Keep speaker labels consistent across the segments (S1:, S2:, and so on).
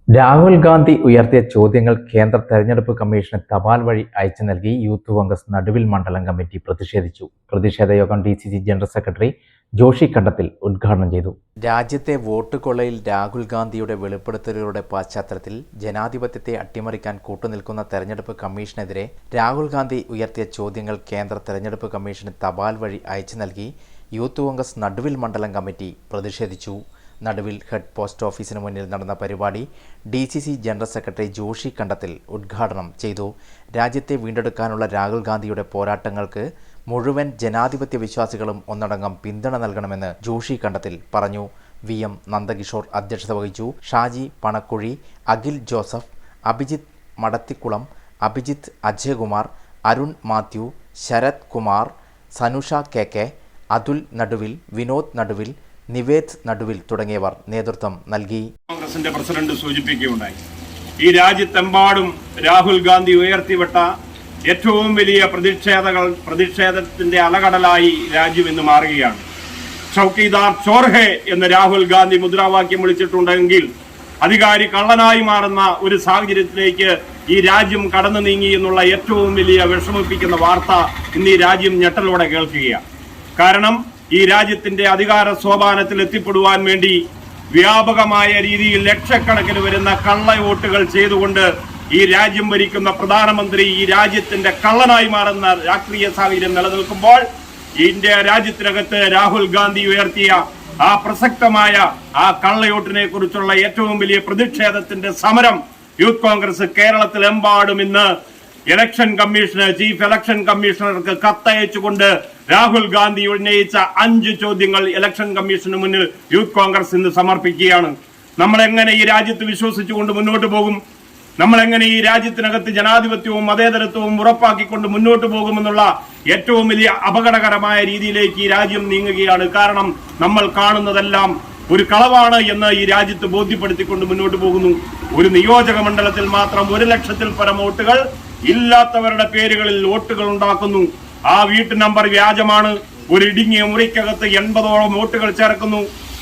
S1: രാഹുൽ ഗാന്ധി ഉയർത്തിയ ചോദ്യങ്ങൾ കേന്ദ്ര തെരഞ്ഞെടുപ്പ് കമ്മീഷന് തപാൽ വഴി അയച്ചു നൽകി യൂത്ത് കോൺഗ്രസ് നടുവിൽ മണ്ഡലം കമ്മിറ്റി പ്രതിഷേധിച്ചു. പ്രതിഷേധ യോഗം DCC ജനറൽ സെക്രട്ടറി ജോഷി കണ്ടത്തിൽ ഉദ്ഘാടനം ചെയ്തു. രാജ്യത്തെ വോട്ട് കൊള്ളയിൽ രാഹുൽ ഗാന്ധിയുടെ വെളിപ്പെടുത്തലുകളുടെ പശ്ചാത്തലത്തിൽ ജനാധിപത്യത്തെ അട്ടിമറിക്കാൻ കൂട്ടുനിൽക്കുന്ന തെരഞ്ഞെടുപ്പ് കമ്മീഷനെതിരെ രാഹുൽ ഗാന്ധി ഉയർത്തിയ ചോദ്യങ്ങൾ കേന്ദ്ര തെരഞ്ഞെടുപ്പ് കമ്മീഷന് തപാൽ വഴി അയച്ചു നൽകി യൂത്ത് കോൺഗ്രസ് നടുവിൽ മണ്ഡലം കമ്മിറ്റി പ്രതിഷേധിച്ചു. നടുവിൽ ഹെഡ് പോസ്റ്റ് ഓഫീസിന് മുന്നിൽ നടന്ന പരിപാടി DCC ജനറൽ സെക്രട്ടറി ജോഷി കണ്ടത്തിൽ ഉദ്ഘാടനം ചെയ്തു. രാജ്യത്തെ വീണ്ടെടുക്കാനുള്ള രാഹുൽ ഗാന്ധിയുടെ പോരാട്ടങ്ങൾക്ക് മുഴുവൻ ജനാധിപത്യ വിശ്വാസികളും ഒന്നടങ്കം പിന്തുണ നൽകണമെന്ന് ജോഷി കണ്ടത്തിൽ പറഞ്ഞു. VM നന്ദകിഷോർ അധ്യക്ഷത വഹിച്ചു. ഷാജി പണക്കുഴി, അഖിൽ ജോസഫ്, അഭിജിത്ത് മടത്തിക്കുളം, അഭിജിത്ത് അജയകുമാർ, അരുൺ മാത്യു, ശരത് കുമാർ, സനുഷ KK, അതുൽ നടുവിൽ, വിനോദ് നടുവിൽ, നിവേദ് നടുവിൽ തുടങ്ങിയവർ നേതൃത്വം നൽകി.
S2: കോൺഗ്രസിന്റെ പ്രസിഡന്റ് സൂചിപ്പിക്കുകയുണ്ടായി, ഈ രാജ്യത്തെമ്പാടും രാഹുൽ ഗാന്ധി ഉയർത്തിവിട്ട ഏറ്റവും വലിയ പ്രതിഷേധത്തിന്റെ അലകടലായി രാജ്യം ഇന്ന് മാറുകയാണ്. ചൗക്കിദാർ ചോർഹെ എന്ന് രാഹുൽ ഗാന്ധി മുദ്രാവാക്യം വിളിച്ചിട്ടുണ്ടെങ്കിൽ അധികാരി കള്ളനായി മാറുന്ന ഒരു സാഹചര്യത്തിലേക്ക് ഈ രാജ്യം കടന്നു നീങ്ങി എന്നുള്ള ഏറ്റവും വലിയ വിഷമിപ്പിക്കുന്ന വാർത്ത ഇന്ന് ഈ രാജ്യം ഞെട്ടലോടെ കേൾക്കുകയാണ്. കാരണം ഈ രാജ്യത്തിന്റെ അധികാര സോപാനത്തിൽ എത്തിപ്പെടുവാൻ വേണ്ടി വ്യാപകമായ രീതിയിൽ ലക്ഷക്കണക്കിന് വരുന്ന കള്ള വോട്ടുകൾ ചെയ്തുകൊണ്ട് ഈ രാജ്യം ഭരിക്കുന്ന പ്രധാനമന്ത്രി ഈ രാജ്യത്തിന്റെ കള്ളനായി മാറുന്ന രാഷ്ട്രീയ സാഹചര്യം നിലനിൽക്കുമ്പോൾ ഇന്ത്യ രാജ്യത്തിനകത്ത് രാഹുൽ ഗാന്ധി ഉയർത്തിയ ആ പ്രസക്തമായ ആ കള്ളവോട്ടിനെ കുറിച്ചുള്ള ഏറ്റവും വലിയ പ്രതിഷേധത്തിന്റെ സമരം യൂത്ത് കോൺഗ്രസ് കേരളത്തിലെമ്പാടും ഇന്ന് ഇലക്ഷൻ കമ്മീഷന്, ചീഫ് ഇലക്ഷൻ കമ്മീഷണർക്ക് കത്തയച്ചുകൊണ്ട് രാഹുൽ ഗാന്ധി ഉന്നയിച്ച 5 ചോദ്യങ്ങൾ ഇലക്ഷൻ കമ്മീഷന് മുന്നിൽ യൂത്ത് കോൺഗ്രസ് ഇന്ന് സമർപ്പിക്കുകയാണ്. നമ്മളെങ്ങനെ ഈ രാജ്യത്ത് വിശ്വസിച്ചുകൊണ്ട് മുന്നോട്ട് പോകും? നമ്മളെങ്ങനെ ഈ രാജ്യത്തിനകത്ത് ജനാധിപത്യവും മതേതരത്വവും ഉറപ്പാക്കിക്കൊണ്ട് മുന്നോട്ട് പോകുമെന്നുള്ള ഏറ്റവും വലിയ അപകടകരമായ രീതിയിലേക്ക് ഈ രാജ്യം നീങ്ങുകയാണ്. കാരണം നമ്മൾ കാണുന്നതെല്ലാം ഒരു കളവാണ് എന്ന് ഈ രാജ്യത്ത് ബോധ്യപ്പെടുത്തിക്കൊണ്ട് മുന്നോട്ട് പോകുന്നു. ഒരു നിയോജക മണ്ഡലത്തിൽ മാത്രം 1 ലക്ഷത്തിൽ പരം വോട്ടുകൾ ഇല്ലാത്തവരുടെ പേരുകളിൽ വോട്ടുകൾ ഉണ്ടാക്കുന്നു. ആ വീട്ടു നമ്പർ വ്യാജമാണ്. ഒരു ഇടുങ്ങിയ മുറിക്കകത്ത് 80ഓളം വോട്ടുകൾ ചേർക്കുന്നു.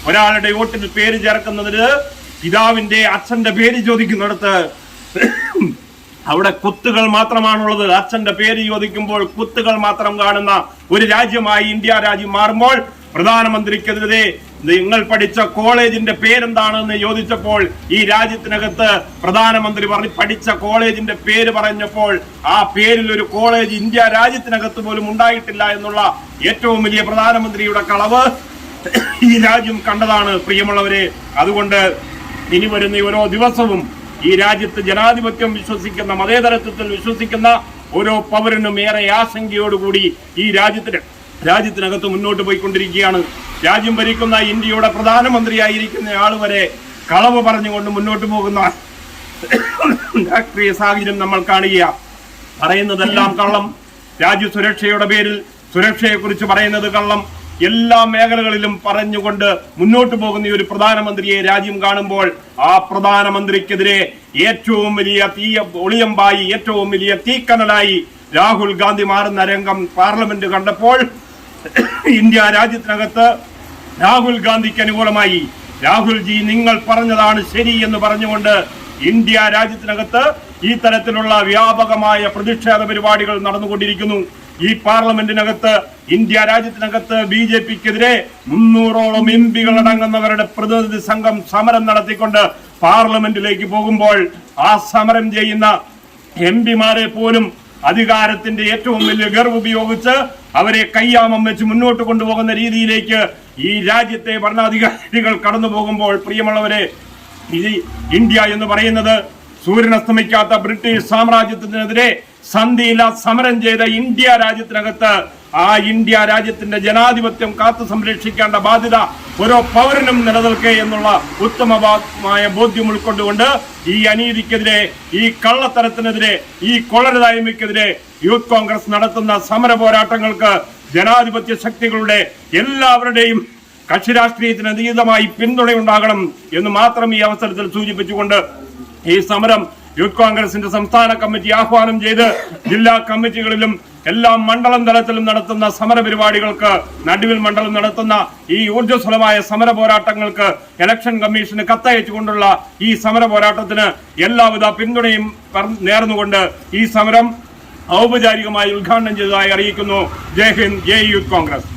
S2: ഒരാളുടെ വോട്ടിന് പേര് ചേർക്കുന്നതിന് പിതാവിന്റെ അച്ഛന്റെ പേര് ചോദിക്കുന്നിടത്ത് അവിടെ കുത്തുകൾ മാത്രമാണുള്ളത്. അച്ഛന്റെ പേര് ചോദിക്കുമ്പോൾ കുത്തുകൾ മാത്രം കാണുന്ന ഒരു രാജ്യമായി ഇന്ത്യ രാജ്യം മാറുമ്പോൾ പ്രധാനമന്ത്രിക്കെതിരെ നിങ്ങൾ പഠിച്ച കോളേജിന്റെ പേരെന്താണെന്ന് ചോദിച്ചപ്പോൾ ഈ രാജ്യത്തിനകത്ത് പ്രധാനമന്ത്രി പഠിച്ച കോളേജിന്റെ പേര് പറഞ്ഞപ്പോൾ ആ പേരിൽ ഒരു കോളേജ് ഇന്ത്യ രാജ്യത്തിനകത്ത് പോലും ഉണ്ടായിട്ടില്ല എന്നുള്ള ഏറ്റവും വലിയ പ്രധാനമന്ത്രിയുടെ കളവ് ഈ രാജ്യം കണ്ടതാണ് പ്രിയമുള്ളവരെ. അതുകൊണ്ട് ഇനി വരുന്ന ഓരോ ദിവസവും ഈ രാജ്യത്ത് ജനാധിപത്യം വിശ്വസിക്കുന്ന, മതേതരത്വത്തിൽ വിശ്വസിക്കുന്ന ഓരോ പൗരനും ഏറെ ആശങ്കയോടുകൂടി ഈ രാജ്യത്തിനകത്ത് മുന്നോട്ട് പോയിക്കൊണ്ടിരിക്കുകയാണ്. രാജ്യം ഭരിക്കുന്ന ഇന്ത്യയുടെ പ്രധാനമന്ത്രിയായിരിക്കുന്ന ആൾ വരെ കളവ് പറഞ്ഞുകൊണ്ട് മുന്നോട്ട് പോകുന്ന രാഷ്ട്രീയ സാഹചര്യം നമ്മൾ കാണുക. പറയുന്നതെല്ലാം കള്ളം. രാജ്യസുരക്ഷയുടെ പേരിൽ സുരക്ഷയെക്കുറിച്ച് പറയുന്നത് കള്ളം. എല്ലാ മേഖലകളിലും പറഞ്ഞുകൊണ്ട് മുന്നോട്ട് പോകുന്ന ഒരു പ്രധാനമന്ത്രിയെ രാജ്യം കാണുമ്പോൾ ആ പ്രധാനമന്ത്രിക്കെതിരെ ഏറ്റവും വലിയ ഒളിയമ്പായി, ഏറ്റവും വലിയ തീക്കനലായി രാഹുൽ ഗാന്ധി മാറുന്ന രംഗം പാർലമെന്റ് കണ്ടപ്പോൾ ഇന്ത്യ രാജ്യത്തിനകത്ത് രാഹുൽ ഗാന്ധിക്ക് അനുകൂലമായി രാഹുൽജി നിങ്ങൾ പറഞ്ഞതാണ് ശരി എന്ന് പറഞ്ഞുകൊണ്ട് ഇന്ത്യ രാജ്യത്തിനകത്ത് ഈ തരത്തിലുള്ള വ്യാപകമായ പ്രതിഷേധ പരിപാടികൾ നടന്നുകൊണ്ടിരിക്കുന്നു. ഈ പാർലമെന്റിനകത്ത്, ഇന്ത്യ രാജ്യത്തിനകത്ത് BJPക്കെതിരെ 300ഓളം MP അടങ്ങുന്നവരുടെ പ്രതിനിധി സംഘം സമരം നടത്തിക്കൊണ്ട് പാർലമെന്റിലേക്ക് പോകുമ്പോൾ ആ സമരം ചെയ്യുന്ന MP-മാരെ പോലും അധികാരത്തിന്റെ ഏറ്റവും വലിയ ഗർവ് ഉപയോഗിച്ച് അവരെ കയ്യാമം വെച്ച് മുന്നോട്ട് കൊണ്ടുപോകുന്ന രീതിയിലേക്ക് ഈ രാജ്യത്തെ ഭരണാധികാരികൾ കടന്നു പോകുമ്പോൾ പ്രിയമുള്ളവരെ, ഇന്ത്യ എന്ന് പറയുന്നത് സൂര്യൻ അസ്തമിക്കാത്ത ബ്രിട്ടീഷ് സാമ്രാജ്യത്തിനെതിരെ സന്ധിയില്ല സമരം ചെയ്ത ഇന്ത്യ രാജ്യത്തിനകത്ത് ആ ഇന്ത്യ രാജ്യത്തിന്റെ ജനാധിപത്യം കാത്തു സംരക്ഷിക്കേണ്ട ബാധ്യത ഓരോ പൗരനും നിലനിൽക്കെ എന്നുള്ള ഉത്തമമായ ബോധ്യം ഉൾക്കൊണ്ടുകൊണ്ട് ഈ അനീതിക്കെതിരെ, ഈ കള്ളത്തരത്തിനെതിരെ, ഈ കൊള്ളരുതായ്മയ്ക്കെതിരെ യൂത്ത് കോൺഗ്രസ് നടത്തുന്ന സമര പോരാട്ടങ്ങൾക്ക് ജനാധിപത്യ ശക്തികളുടെ എല്ലാവരുടെയും കക്ഷി രാഷ്ട്രീയത്തിന് അതീതമായി പിന്തുണയുണ്ടാകണം എന്ന് മാത്രം ഈ അവസരത്തിൽ സൂചിപ്പിച്ചുകൊണ്ട് ഈ സമരം യൂത്ത് കോൺഗ്രസിന്റെ സംസ്ഥാന കമ്മിറ്റി ആഹ്വാനം ചെയ്ത് ജില്ലാ കമ്മിറ്റികളിലും എല്ലാ മണ്ഡലം തലത്തിലും നടത്തുന്ന സമര പരിപാടികൾക്ക്, നടുവിൽ മണ്ഡലം നടത്തുന്ന ഈ ഊർജ്ജസ്വലമായ സമര പോരാട്ടങ്ങൾക്ക് ഇലക്ഷൻ കമ്മീഷന് കത്തയച്ചുകൊണ്ടുള്ള ഈ സമര പോരാട്ടത്തിന് എല്ലാവിധ പിന്തുണയും നേർന്നുകൊണ്ട് ഈ സമരം ഔപചാരികമായി ഉദ്ഘാടനം ചെയ്തതായി അറിയിക്കുന്നു. ജയ് ഹിന്ദ്, ജയ് യൂത്ത് കോൺഗ്രസ്.